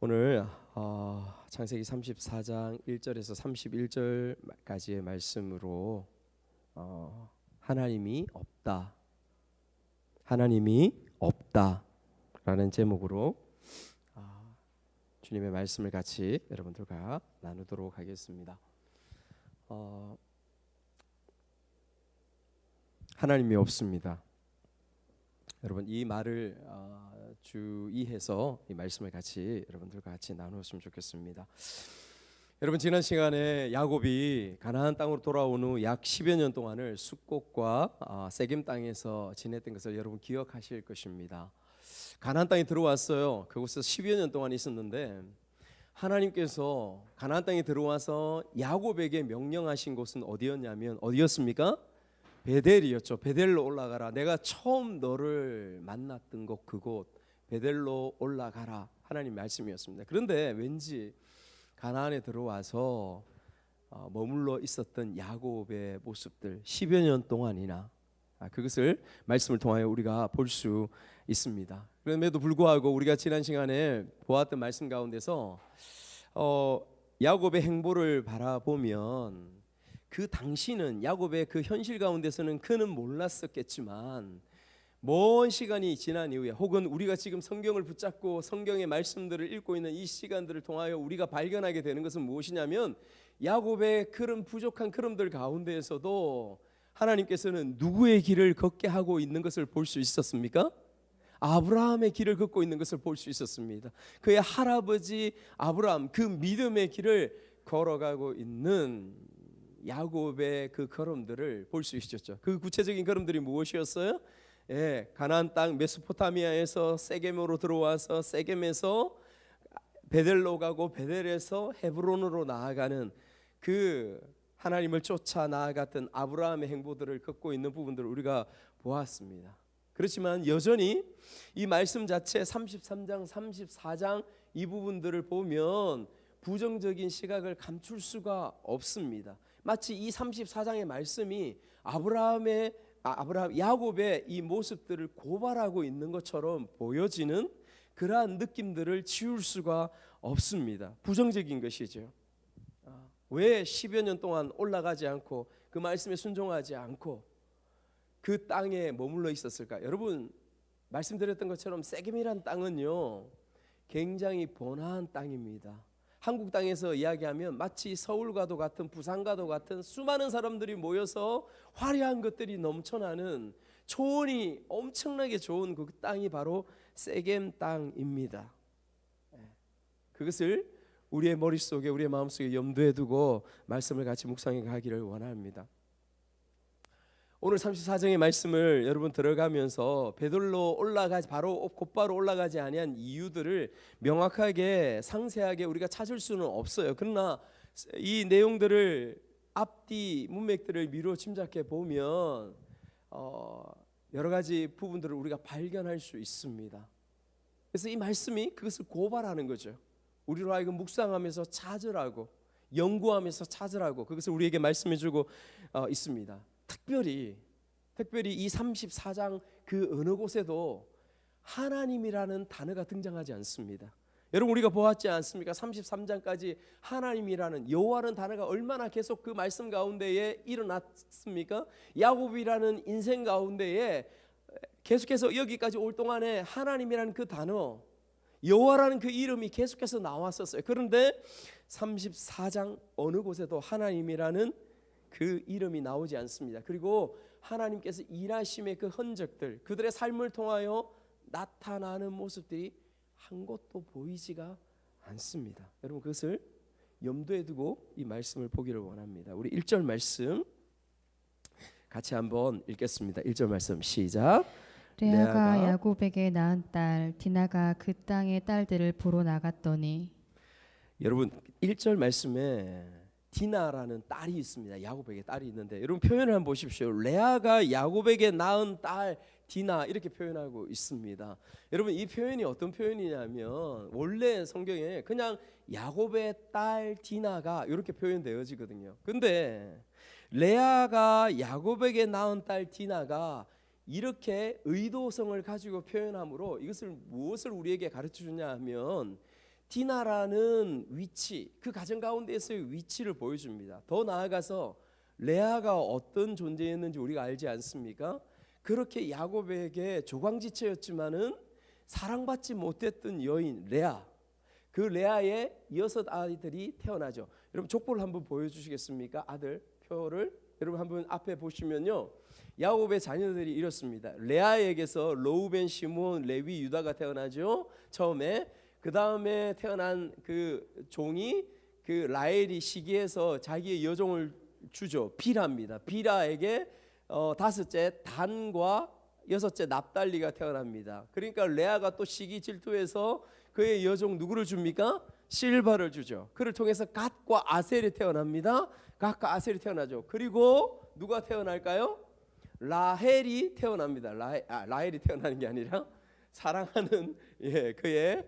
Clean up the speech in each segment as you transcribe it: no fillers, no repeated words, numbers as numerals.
오늘 창세기 34장 1절에서 31절까지의 말씀으로 하나님이 없다라는 제목으로 주님의 말씀을 같이 여러분들과 나누도록 하겠습니다. 하나님이 없습니다. 여러분 이 말을 주의해서 이 말씀을 같이 여러분들과 같이 나누었으면 좋겠습니다. 여러분 지난 시간에 야곱이 가나안 땅으로 돌아온 후 약 10여 년 동안을 숫곳과 세겜 땅에서 지냈던 것을 여러분 기억하실 것입니다. 가나안 땅에 들어왔어요. 그곳에서 10여 년 동안 있었는데 하나님께서 가나안 땅에 들어와서 야곱에게 명령하신 곳은 어디였습니까? 베델이었죠. 베델로 올라가라. 내가 처음 너를 만났던 곳 그곳 베델로 올라가라. 하나님 말씀이었습니다. 그런데 왠지 가나안에 들어와서 머물러 있었던 야곱의 모습들 10여 년 동안이나 그것을 말씀을 통하여 우리가 볼 수 있습니다. 그럼에도 불구하고 우리가 지난 시간에 보았던 말씀 가운데서 야곱의 행보를 바라보면 그 당시는 야곱의 그 현실 가운데서는 그는 몰랐었겠지만 먼 시간이 지난 이후에 혹은 우리가 지금 성경을 붙잡고 성경의 말씀들을 읽고 있는 이 시간들을 통하여 우리가 발견하게 되는 것은 무엇이냐면 야곱의 그런 부족한 그럼들 가운데에서도 하나님께서는 누구의 길을 걷게 하고 있는 것을 볼 수 있었습니까? 아브라함의 길을 걷고 있는 것을 볼 수 있었습니다. 그의 할아버지 아브라함 그 믿음의 길을 걸어가고 있는 야곱의 그 걸음들을 볼 수 있었죠. 그 구체적인 걸음들이 무엇이었어요? 가나안 땅 메소포타미아에서 세겜으로 들어와서 세겜에서 베델로 가고 베델에서 헤브론으로 나아가는 그 하나님을 쫓아 나아갔던 아브라함의 행보들을 걷고 있는 부분들을 우리가 보았습니다. 그렇지만 여전히 이 말씀 자체 33장 34장 이 부분들을 보면 부정적인 시각을 감출 수가 없습니다. 마치 이 34장의 말씀이 야곱의 이 모습들을 고발하고 있는 것처럼 보여지는 그러한 느낌들을 지울 수가 없습니다. 부정적인 것이죠. 왜 10여 년 동안 올라가지 않고 그 말씀에 순종하지 않고 그 땅에 머물러 있었을까? 여러분 말씀드렸던 것처럼 세겜이란 땅은요 굉장히 번화한 땅입니다. 한국 땅에서 이야기하면 마치 서울과도 같은 부산과도 같은 수많은 사람들이 모여서 화려한 것들이 넘쳐나는 초원이 엄청나게 좋은 그 땅이 바로 세겜 땅입니다. 그것을 우리의 머릿속에 우리의 마음속에 염두에 두고 말씀을 같이 묵상해 가기를 원합니다. 오늘 34장의 말씀을 여러분 들어가면서 베들로 곧바로 올라가지 아니한 이유들을 명확하게 상세하게 우리가 찾을 수는 없어요. 그러나 이 내용들을 앞뒤 문맥들을 미루어 짐작해 보면 여러 가지 부분들을 우리가 발견할 수 있습니다. 그래서 이 말씀이 그것을 고발하는 거죠. 우리로 하여금 묵상하면서 찾으라고 연구하면서 찾으라고 그것을 우리에게 말씀해 주고 있습니다. 특별히 이 34장 그 어느 곳에도 하나님이라는 단어가 등장하지 않습니다. 여러분 우리가 보았지 않습니까? 33장까지 하나님이라는 여호와라는 단어가 얼마나 계속 그 말씀 가운데에 일어났습니까? 야곱이라는 인생 가운데에 계속해서 여기까지 올 동안에 하나님이라는 그 단어 여호와라는 그 이름이 계속해서 나왔었어요. 그런데 34장 어느 곳에도 하나님이라는 그 이름이 나오지 않습니다. 그리고 하나님께서 일하심의 그 흔적들 그들의 삶을 통하여 나타나는 모습들이 한 곳도 보이지가 않습니다. 여러분 그것을 염두에 두고 이 말씀을 보기를 원합니다. 우리 1절 말씀 같이 한번 읽겠습니다. 1절 말씀 시작. 레아가 야곱에게 낳은 딸 디나가 그 땅의 딸들을 보러 나갔더니 여러분 1절 말씀에 디나라는 딸이 있습니다. 야곱에게 딸이 있는데 여러분 표현을 한번 보십시오. 레아가 야곱에게 낳은 딸 디나 이렇게 표현하고 있습니다. 여러분 이 표현이 어떤 표현이냐면 원래 성경에 그냥 야곱의 딸 디나가 이렇게 표현되어지거든요. 근데 레아가 야곱에게 낳은 딸 디나가 이렇게 의도성을 가지고 표현함으로 이것을 무엇을 우리에게 가르쳐 주냐 하면 디나라는 위치, 그 가정 가운데에서의 위치를 보여줍니다. 더 나아가서 레아가 어떤 존재였는지 우리가 알지 않습니까? 그렇게 야곱에게 조광지체였지만은 사랑받지 못했던 여인 레아, 그 레아의 6 아이들이 태어나죠. 여러분 족보를 한번 보여주시겠습니까? 아들 표를 여러분 한번 앞에 보시면요, 야곱의 자녀들이 이렇습니다. 레아에게서 로우벤, 시므온, 레위, 유다가 태어나죠. 처음에. 그 다음에 태어난 그 종이 그 라헬이 시기해서 자기의 여종을 주죠. 빌하입니다. 빌하에게 5째 단과 6째 납달리가 태어납니다. 그러니까 레아가 또 시기 질투해서 그의 여종 누구를 줍니까? 실바를 주죠. 그를 통해서 갓과 아셀이 태어납니다. 갓과 아셀이 태어나죠. 그리고 누가 태어날까요? 라헬이 태어납니다. 라헬이 태어나는 게 아니라 사랑하는 그의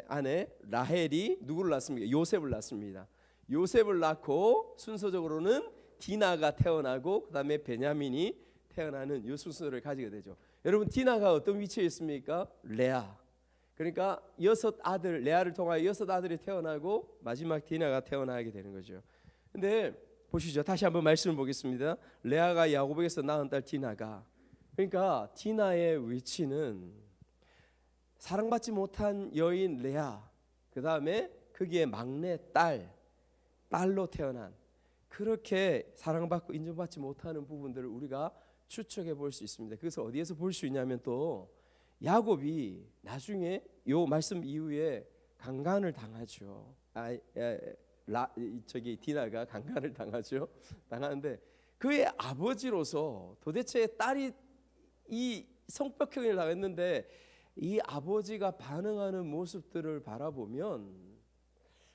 아내 라헬이 누구를 낳습니까? 요셉을 낳습니다. 요셉을 낳고 순서적으로는 디나가 태어나고 그 다음에 베냐민이 태어나는 이 순서를 가지게 되죠. 여러분 디나가 어떤 위치에 있습니까? 레아. 그러니까 6 아들, 레아를 통하여 6 아들이 태어나고 마지막 디나가 태어나게 되는 거죠. 근데 보시죠. 다시 한번 말씀을 보겠습니다. 레아가 야곱에게서 낳은 딸 디나가, 그러니까 디나의 위치는 사랑받지 못한 여인 레아, 그 다음에 거기에 막내 딸로 태어난, 그렇게 사랑받고 인정받지 못하는 부분들을 우리가 추측해 볼 수 있습니다. 그것을 어디에서 볼 수 있냐면 또 야곱이 나중에 요 말씀 이후에 강간을 당하죠. 디나가 강간을 당하죠. 당하는데 그의 아버지로서 도대체 딸이 이 성폭행을 당했는데 이 아버지가 반응하는 모습들을 바라보면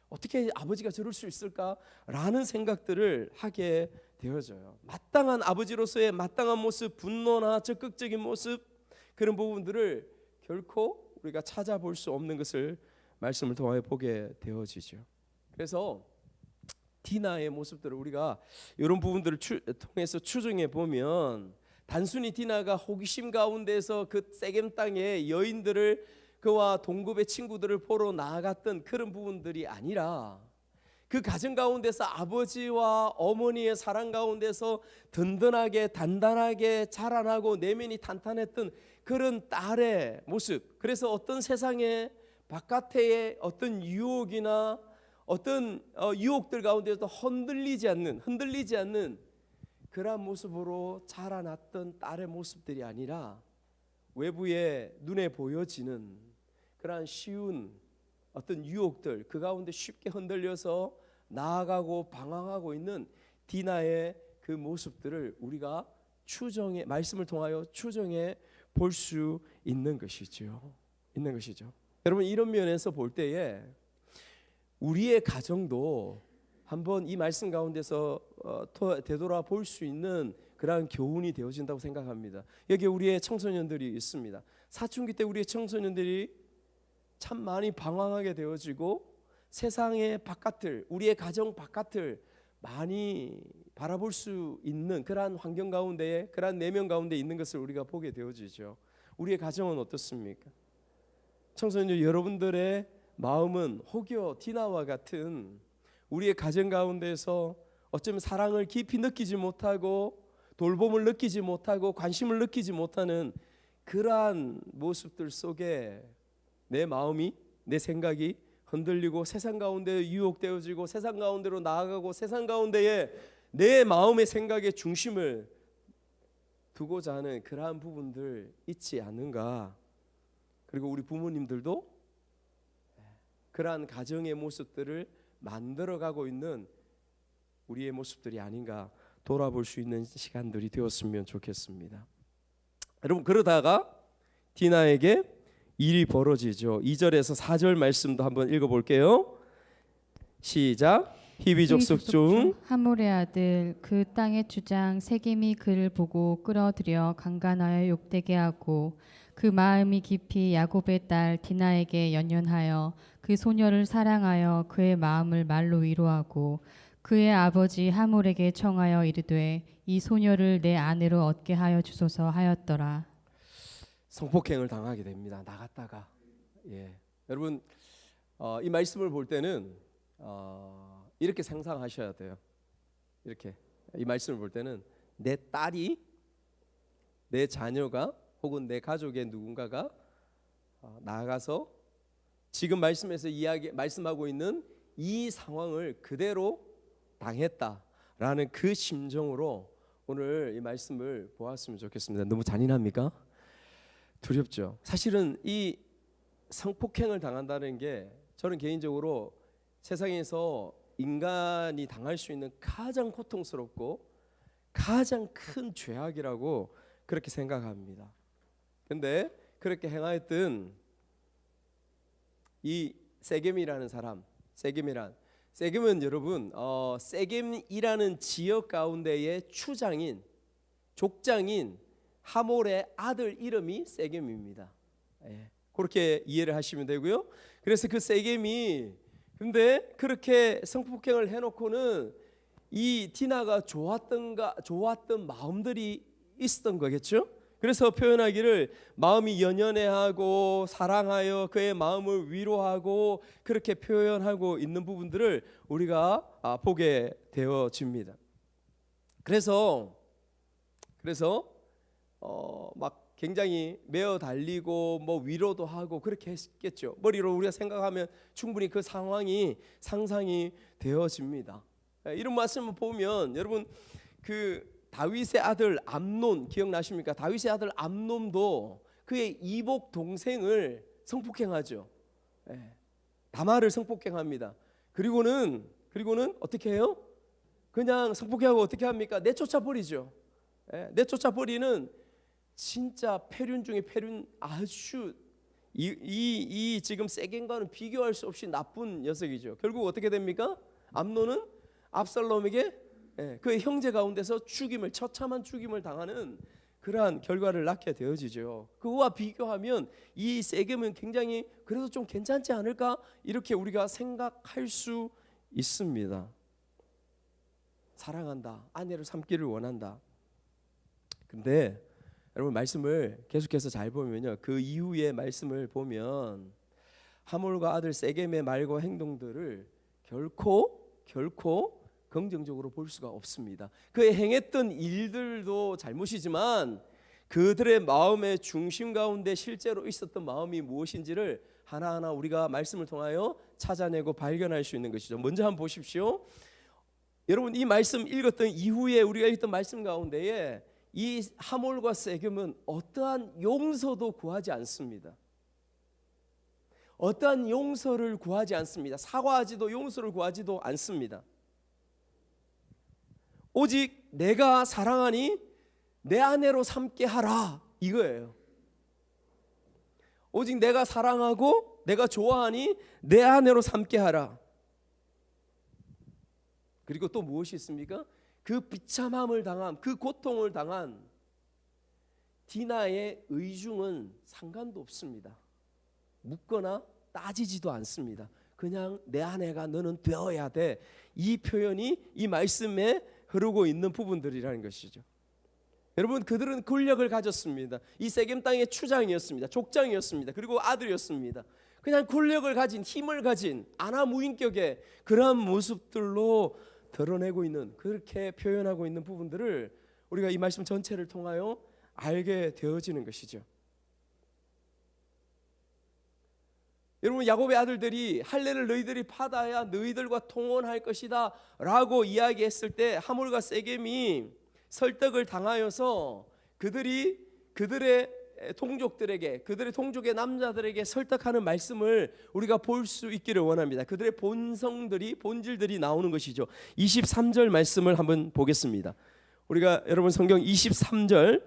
어떻게 아버지가 저럴 수 있을까라는 생각들을 하게 되어져요. 마땅한 아버지로서의 마땅한 모습, 분노나 적극적인 모습, 그런 부분들을 결코 우리가 찾아볼 수 없는 것을 말씀을 통하여 보게 되어지죠. 그래서 디나의 모습들을 우리가 이런 부분들을 통해서 추정해 보면 단순히 디나가 호기심 가운데서 그 세겜 땅의 여인들을, 그와 동급의 친구들을 보러 나아갔던 그런 부분들이 아니라 그 가정 가운데서 아버지와 어머니의 사랑 가운데서 든든하게 단단하게 자라나고 내면이 탄탄했던 그런 딸의 모습. 그래서 어떤 세상의 바깥의 어떤 유혹이나 어떤 유혹들 가운데서 흔들리지 않는 그러한 모습으로 자라났던 딸의 모습들이 아니라 외부에 눈에 보여지는 그러한 쉬운 어떤 유혹들, 그 가운데 쉽게 흔들려서 나아가고 방황하고 있는 디나의 그 모습들을 우리가 말씀을 통하여 추정해 볼 수 있는 것이죠. 여러분 이런 면에서 볼 때에 우리의 가정도 한번 이 말씀 가운데서 되돌아 볼 수 있는 그러한 교훈이 되어진다고 생각합니다. 여기 우리의 청소년들이 있습니다. 사춘기 때 우리의 청소년들이 참 많이 방황하게 되어지고 세상의 바깥을, 우리의 가정 바깥을 많이 바라볼 수 있는 그러한 환경 가운데에, 그러한 내면 가운데 있는 것을 우리가 보게 되어지죠. 우리의 가정은 어떻습니까? 청소년 여러분들의 마음은 혹여 디나와 같은 우리의 가정 가운데서 어쩌면 사랑을 깊이 느끼지 못하고 돌봄을 느끼지 못하고 관심을 느끼지 못하는 그러한 모습들 속에 내 마음이, 내 생각이 흔들리고 세상 가운데 유혹되어지고 세상 가운데로 나아가고 세상 가운데에 내 마음의 생각의 중심을 두고자 하는 그러한 부분들 있지 않는가. 그리고 우리 부모님들도 그러한 가정의 모습들을 만들어가고 있는 우리의 모습들이 아닌가 돌아볼 수 있는 시간들이 되었으면 좋겠습니다. 여러분 그러다가 디나에게 일이 벌어지죠. 2절에서 4절 말씀도 한번 읽어볼게요. 시작. 히비 족속 중 하몰의 아들 그 땅의 주장 세겜이 그를 보고 끌어들여 강간하여 욕되게 하고 그 마음이 깊이 야곱의 딸 디나에게 연연하여 그 소녀를 사랑하여 그의 마음을 말로 위로하고 그의 아버지 하몰에게 청하여 이르되 이 소녀를 내 아내로 얻게 하여 주소서 하였더라. 성폭행을 당하게 됩니다. 나갔다가 여러분 이 말씀을 볼 때는 이렇게 상상하셔야 돼요. 이렇게 이 말씀을 볼 때는 내 딸이, 내 자녀가 혹은 내 가족의 누군가가 나아가서 지금 말씀에서 말씀하고 있는 이 상황을 그대로 당했다라는 그 심정으로 오늘 이 말씀을 보았으면 좋겠습니다. 너무 잔인합니까? 두렵죠. 사실은 이 성폭행을 당한다는 게 저는 개인적으로 세상에서 인간이 당할 수 있는 가장 고통스럽고 가장 큰 죄악이라고 그렇게 생각합니다. 근데 그렇게 행하였던 이 세겜이라는 사람, 세겜은 여러분 세겜이라는 지역 가운데의 추장인, 족장인 하몰의 아들 이름이 세겜입니다. 그렇게 이해를 하시면 되고요. 그래서 그 세겜이 근데 그렇게 성폭행을 해놓고는 이 디나가 좋았던 마음들이 있었던 거겠죠. 그래서 표현하기를 마음이 연연해하고 사랑하여 그의 마음을 위로하고 그렇게 표현하고 있는 부분들을 우리가 보게 되어집니다. 그래서 막 굉장히 메어 달리고 뭐 위로도 하고 그렇게 했겠죠. 머리로 우리가 생각하면 충분히 그 상황이 상상이 되어집니다. 이런 말씀을 보면 여러분 그 다윗의 아들 암논 기억나십니까? 다윗의 아들 암논도 그의 이복 동생을 성폭행하죠. 다말을 성폭행합니다. 그리고는 어떻게 해요? 그냥 성폭행하고 어떻게 합니까? 내쫓아 버리죠. 내쫓아 버리는 진짜 폐륜 중에 폐륜, 아주 이 지금 세겜과는 비교할 수 없이 나쁜 녀석이죠. 결국 어떻게 됩니까? 암논은 압살롬에게 그의 형제 가운데서 처참한 죽임을 당하는 그러한 결과를 낳게 되어지죠. 그와 비교하면 이 세겜은 굉장히 그래도 좀 괜찮지 않을까 이렇게 우리가 생각할 수 있습니다. 사랑한다, 아내를 삼기를 원한다. 근데 여러분 말씀을 계속해서 잘 보면요, 그 이후의 말씀을 보면 하몰과 아들 세겜의 말과 행동들을 결코 긍정적으로 볼 수가 없습니다. 그의 행했던 일들도 잘못이지만 그들의 마음의 중심 가운데 실제로 있었던 마음이 무엇인지를 하나하나 우리가 말씀을 통하여 찾아내고 발견할 수 있는 것이죠. 먼저 한번 보십시오. 여러분 이 말씀 읽었던 이후에 우리가 읽었던 말씀 가운데에 이 하몰과 세겜은 어떠한 용서도 구하지 않습니다. 어떠한 용서를 구하지 않습니다. 사과하지도 용서를 구하지도 않습니다. 오직 내가 사랑하니 내 아내로 삼게 하라 이거예요. 오직 내가 사랑하고 내가 좋아하니 내 아내로 삼게 하라. 그리고 또 무엇이 있습니까? 그 비참함을 당한, 그 고통을 당한 디나의 의중은 상관도 없습니다. 묻거나 따지지도 않습니다. 그냥 내 아내가 너는 되어야 돼. 이 표현이 이 말씀에 흐르고 있는 부분들이라는 것이죠. 여러분 그들은 권력을 가졌습니다. 이 세겜 땅의 추장이었습니다. 족장이었습니다. 그리고 아들이었습니다. 그냥 권력을 가진, 힘을 가진 아나무인격의 그러한 모습들로 드러내고 있는, 그렇게 표현하고 있는 부분들을 우리가 이 말씀 전체를 통하여 알게 되어지는 것이죠. 여러분 야곱의 아들들이 할례를 너희들이 받아야 너희들과 통혼할 것이다 라고 이야기했을 때 하몰과 세겜이 설득을 당하여서 그들의 동족들에게, 그들의 동족의 남자들에게 설득하는 말씀을 우리가 볼 수 있기를 원합니다. 그들의 본질들이 나오는 것이죠. 23절 말씀을 한번 보겠습니다. 우리가 여러분 성경 23절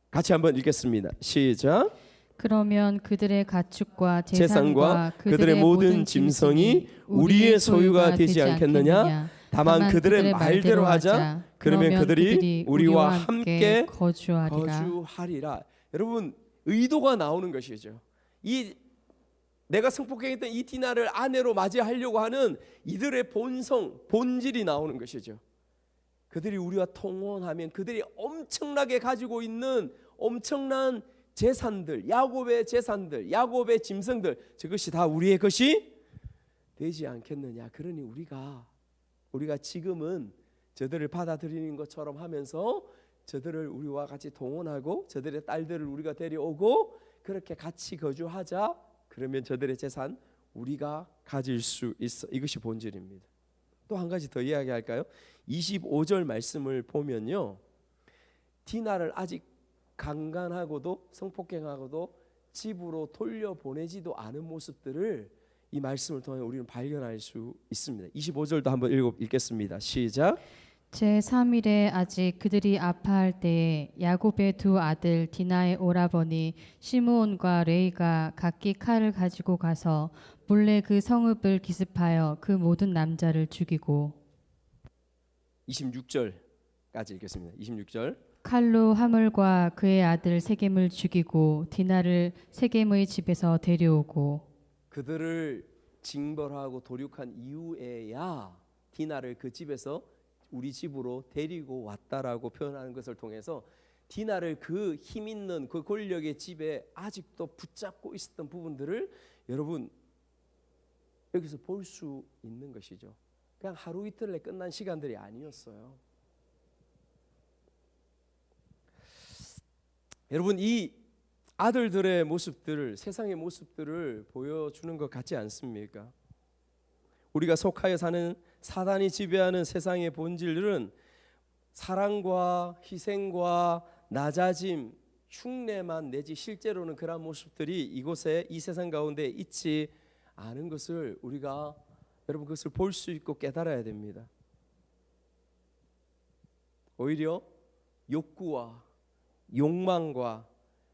같이 한번 읽겠습니다. 시작. 그러면 그들의 가축과 재산과 그들의 모든 짐승이 우리의 소유가 되지 않겠느냐? 다만 그들의 말대로 하자. 그러면 그들이 우리와 함께 거주하리라. 여러분 의도가 나오는 것이죠. 이 내가 성폭행했던 이 디나를 아내로 맞이하려고 하는 이들의 본질이 나오는 것이죠. 그들이 우리와 통혼하면 그들이 엄청나게 가지고 있는 엄청난 재산들, 야곱의 재산들, 야곱의 짐승들, 저것이 다 우리의 것이 되지 않겠느냐. 그러니 우리가 지금은 저들을 받아들이는 것처럼 하면서 저들을 우리와 같이 동원하고 저들의 딸들을 우리가 데려오고 그렇게 같이 거주하자. 그러면 저들의 재산 우리가 가질 수 있어. 이것이 본질입니다. 또 한 가지 더 이야기할까요? 25절 말씀을 보면요, 디나를 아직 강간하고도 성폭행하고도 집으로 돌려보내지도 않은 모습들을 이 말씀을 통해 우리는 발견할 수 있습니다. 25절도 한번 읽겠습니다. 시작. 제3일에 아직 그들이 아파할 때에 야곱의 두 아들 디나의 오라버니 시므온과 레이가 각기 칼을 가지고 가서 몰래 그 성읍을 기습하여 그 모든 남자를 죽이고 26절까지 읽겠습니다. 26절. 칼로 하물과 그의 아들 세겜을 죽이고 디나를 세겜의 집에서 데려오고 그들을 징벌하고 도륙한 이후에야 디나를 그 집에서 우리 집으로 데리고 왔다라고 표현하는 것을 통해서 디나를 그 힘 있는 그 권력의 집에 아직도 붙잡고 있었던 부분들을 여러분 여기서 볼 수 있는 것이죠. 그냥 하루 이틀에 끝난 시간들이 아니었어요. 여러분, 이 아들들의 모습들을, 세상의 모습들을 보여주는 것 같지 않습니까? 우리가 속하여 사는 사단이 지배하는 세상의 본질들은 사랑과 희생과 낮아짐, 흉내만 내지 실제로는 그러한 모습들이 이곳에 이 세상 가운데 있지 않은 것을 우리가 여러분 그것을 볼 수 있고 깨달아야 됩니다. 오히려 욕구와 욕망과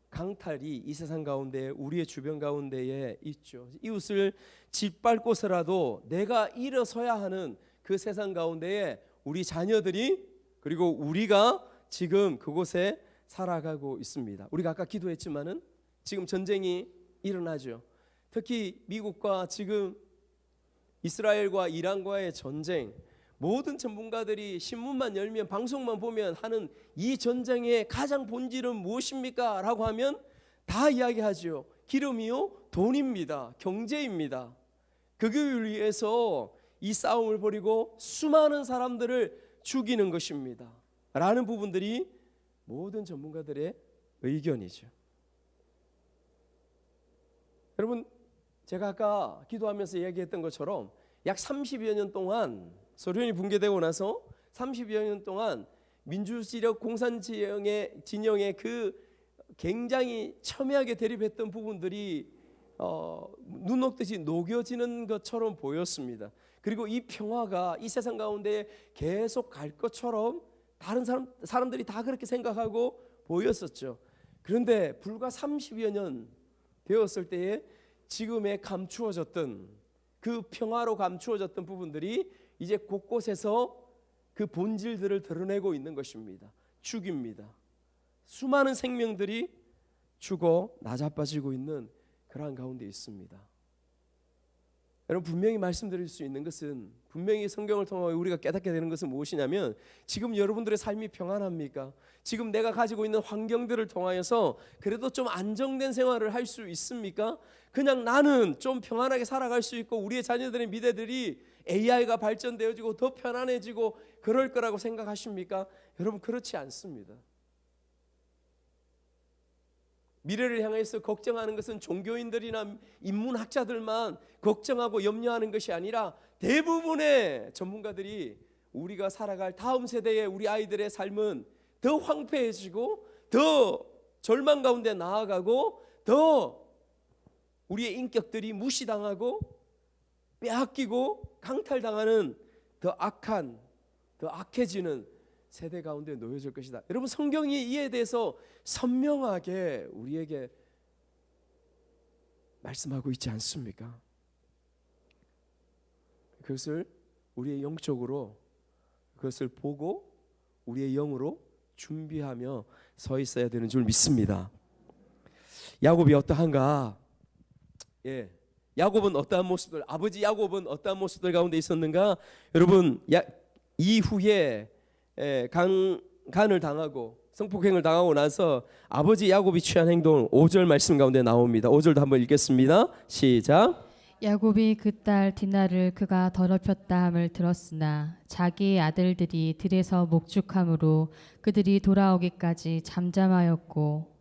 강탈이 이 세상 가운데 우리의 주변 가운데에 있죠. 이웃을 짓밟고서라도 내가 일어서야 하는 그 세상 가운데에 우리 자녀들이 그리고 우리가 지금 그곳에 살아가고 있습니다. 우리가 아까 기도했지만은 지금 전쟁이 일어나죠. 특히 미국과 지금 이스라엘과 이란과의 전쟁, 모든 전문가들이 신문만 열면 방송만 보면 하는 이 전쟁의 가장 본질은 무엇입니까? 라고 하면 다 이야기하죠. 기름이요, 돈입니다. 경제입니다. 그걸 위해서 이 싸움을 벌이고 수많은 사람들을 죽이는 것입니다. 라는 부분들이 모든 전문가들의 의견이죠. 여러분, 제가 아까 기도하면서 이야기했던 것처럼 약 30여 년 동안 소련이 붕괴되고 나서 30여 년 동안 민주지력 공산진영의 그 굉장히 첨예하게 대립했던 부분들이 눈 녹듯이 녹여지는 것처럼 보였습니다. 그리고 이 평화가 이 세상 가운데 계속 갈 것처럼 다른 사람들이 다 그렇게 생각하고 보였었죠. 그런데 불과 30여 년 되었을 때에 지금의 감추어졌던 그 평화로 감추어졌던 부분들이 이제 곳곳에서 그 본질들을 드러내고 있는 것입니다. 죽입니다. 수많은 생명들이 죽어 나자빠지고 있는 그러한 가운데 있습니다. 여러분, 분명히 말씀드릴 수 있는 것은, 분명히 성경을 통해 우리가 깨닫게 되는 것은 무엇이냐면, 지금 여러분들의 삶이 평안합니까? 지금 내가 가지고 있는 환경들을 통하여서 그래도 좀 안정된 생활을 할 수 있습니까? 그냥 나는 좀 평안하게 살아갈 수 있고 우리의 자녀들의 미래들이 AI가 발전되어지고 더 편안해지고 그럴 거라고 생각하십니까? 여러분, 그렇지 않습니다. 미래를 향해서 걱정하는 것은 종교인들이나 인문학자들만 걱정하고 염려하는 것이 아니라 대부분의 전문가들이 우리가 살아갈 다음 세대의 우리 아이들의 삶은 더 황폐해지고 더 절망 가운데 나아가고 더 우리의 인격들이 무시당하고 빼앗기고 강탈당하는 더 악한, 더 악해지는 세대 가운데 놓여질 것이다. 여러분, 성경이 이에 대해서 선명하게 우리에게 말씀하고 있지 않습니까? 그것을 우리의 영적으로 그것을 보고 우리의 영으로 준비하며 서 있어야 되는 줄 믿습니다. 야곱이 어떠한가? 야곱은 어떠한 모습들, 아버지 야곱은 어떠한 모습들 가운데 있었는가? 여러분, 이후에 간을 당하고 성폭행을 당하고 나서 아버지 야곱이 취한 행동 5절 말씀 가운데 나옵니다. 5절도 한번 읽겠습니다. 시작. 야곱이 그 딸 디나를 그가 더럽혔다 함을 들었으나 자기의 아들들이 들에서 목축함으로 그들이 돌아오기까지 잠잠하였고.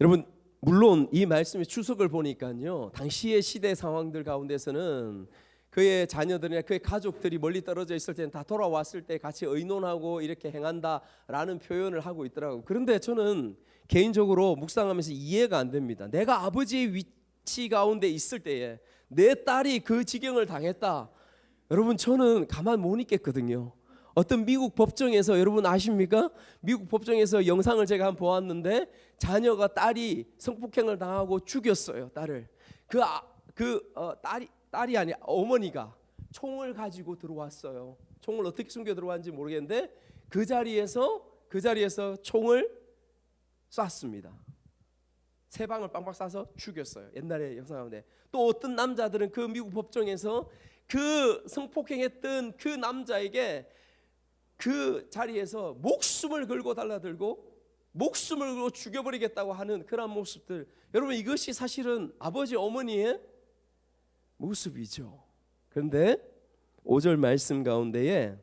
여러분, 물론 이 말씀의 추석을 보니까요, 당시의 시대 상황들 가운데서는 그의 자녀들이나 그의 가족들이 멀리 떨어져 있을 때는 다 돌아왔을 때 같이 의논하고 이렇게 행한다라는 표현을 하고 있더라고요. 그런데 저는 개인적으로 묵상하면서 이해가 안 됩니다. 내가 아버지의 위치 가운데 있을 때에 내 딸이 그 지경을 당했다. 여러분, 저는 가만 못 있겠거든요. 어떤 미국 법정에서, 여러분 아십니까? 미국 법정에서 영상을 제가 한번 보았는데 자녀가 딸이 성폭행을 당하고 죽였어요. 딸을. 딸이 아니 어머니가 총을 가지고 들어왔어요. 총을 어떻게 숨겨 들어왔는지 모르겠는데 그 자리에서 총을 쐈습니다. 세 방을 빵빵 쏴서 죽였어요. 옛날에 영상 가운데. 또 어떤 남자들은 그 미국 법정에서 그 성폭행했던 그 남자에게 그 자리에서 목숨을 걸고 달라들고 목숨을 걸고 죽여버리겠다고 하는 그런 모습들, 여러분 이것이 사실은 아버지 어머니의 모습이죠. 그런데 5절 말씀 가운데에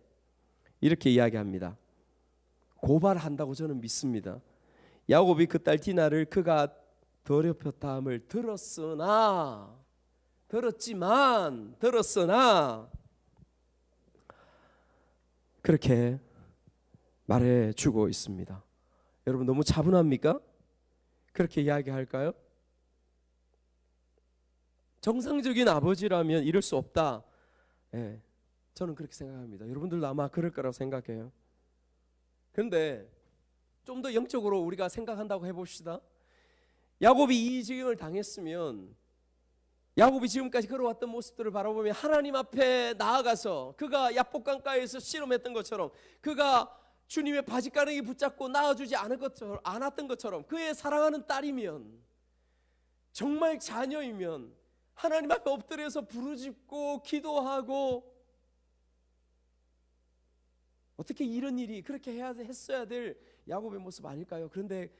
이렇게 이야기합니다. 고발한다고 저는 믿습니다. 야곱이 그 딸 디나를 그가 더럽혔다함을 들었으나 그렇게 말해주고 있습니다. 여러분 너무 차분합니까? 그렇게 이야기할까요? 정상적인 아버지라면 이럴 수 없다. 예, 저는 그렇게 생각합니다. 여러분들도 아마 그럴 거라고 생각해요. 그런데 좀 더 영적으로 우리가 생각한다고 해봅시다. 야곱이 이 지경을 당했으면 야곱이 지금까지 걸어왔던 모습들을 바라보면 하나님 앞에 나아가서 그가 야복강가에서 씨름했던 것처럼, 그가 주님의 바짓가랑이 붙잡고 나아주지 않았던 것처럼, 그의 사랑하는 딸이면, 정말 자녀이면 하나님 앞에 엎드려서 부르짖고 기도하고, 어떻게 이런 일이 그렇게 했어야 될 야곱의 모습 아닐까요? 그런데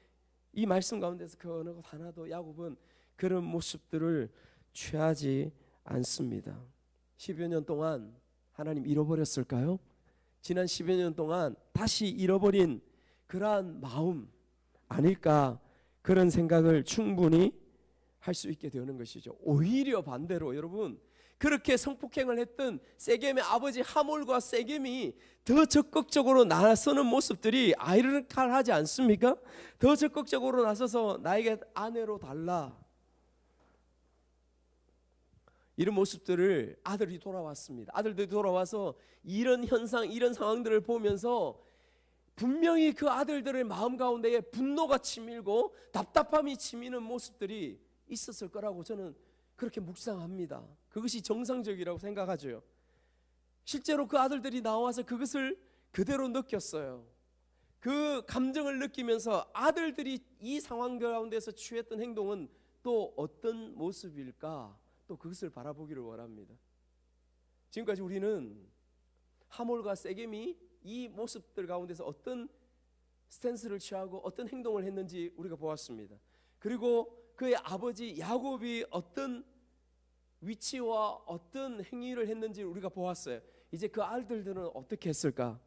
이 말씀 가운데서 그 어느 것 하나도 야곱은 그런 모습들을 취하지 않습니다. 10여 년 동안 하나님 잃어버렸을까요? 지난 10여 년 동안 다시 잃어버린 그러한 마음 아닐까, 그런 생각을 충분히 할 수 있게 되는 것이죠. 오히려 반대로 여러분, 그렇게 성폭행을 했던 세겜의 아버지 하몰과 세겜이 더 적극적으로 나서는 모습들이 아이러니컬하지 않습니까? 더 적극적으로 나서서 나에게 아내로 달라, 이런 모습들을 아들이 돌아왔습니다. 아들들이 돌아와서 이런 현상, 이런 상황들을 보면서 분명히 그 아들들의 마음 가운데에 분노가 치밀고 답답함이 치미는 모습들이 있었을 거라고 저는 그렇게 묵상합니다. 그것이 정상적이라고 생각하죠. 실제로 그 아들들이 나와서 그것을 그대로 느꼈어요. 그 감정을 느끼면서 아들들이 이 상황 가운데서 취했던 행동은 또 어떤 모습일까, 또 그것을 바라보기를 원합니다. 지금까지 우리는 하몰과 세겜이 이 모습들 가운데서 어떤 스탠스를 취하고 어떤 행동을 했는지 우리가 보았습니다. 그리고 그의 아버지 야곱이 어떤 위치와 어떤 행위를 했는지 우리가 보았어요. 이제 그 아들들은 어떻게 했을까?